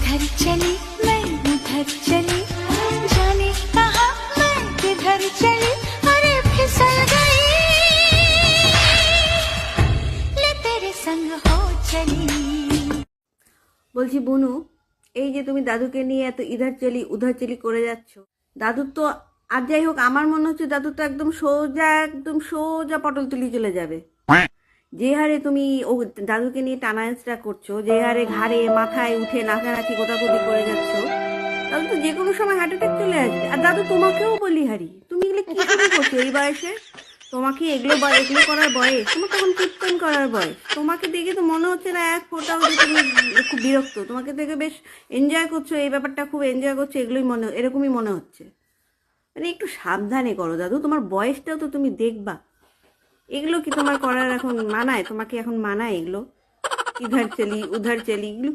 इधर चली मैं उधर चली, जाने कहाँ मैं किधर चली, अरे फिसल गई ले तेरे संग हो चली। বলছি বুনু, এই যে তুমি দাদুকে নিয়ে এত ইধার চলি উধার চলি করে যাচ্ছ, দাদুর তো আর যাই হোক আমার মনে হচ্ছে দাদু তো একদম সোজা পটল তুলি চলে যাবে। যে হারে তুমি ও দাদুকে নিয়ে টানাহেঁচড়া করছো, যে হারে ঘাড়ে মাথায় উঠে নাচানাচি গোটাগুটি করে যাচ্ছ, দাদু তো যে কোনো সময় হার্ট অ্যাটাক চলে আসবে। আর দাদু তোমাকেও বলি হারি, তুমি এগুলো কি শুরু করছো এই বয়সে? তোমাকে এগুলো করার বয়স? তোমার তখন কীর্তন করার বয়স। তোমাকে দেখে তো মনে হচ্ছে না এক ফোটাও যে তুমি খুব বিরক্ত, তোমাকে দেখে বেশ এনজয় করছো, এই ব্যাপারটা খুব এনজয় করছো, এরকমই মনে হচ্ছে। মানে একটু সাবধানে করো দাদু, তোমার বয়সটাও তো তুমি দেখবা। এগুলো কি তোমার করার এখন মানায়? তোমাকে এখন মানায় এগুলো? ইধার চলি উধার চলি এগুলো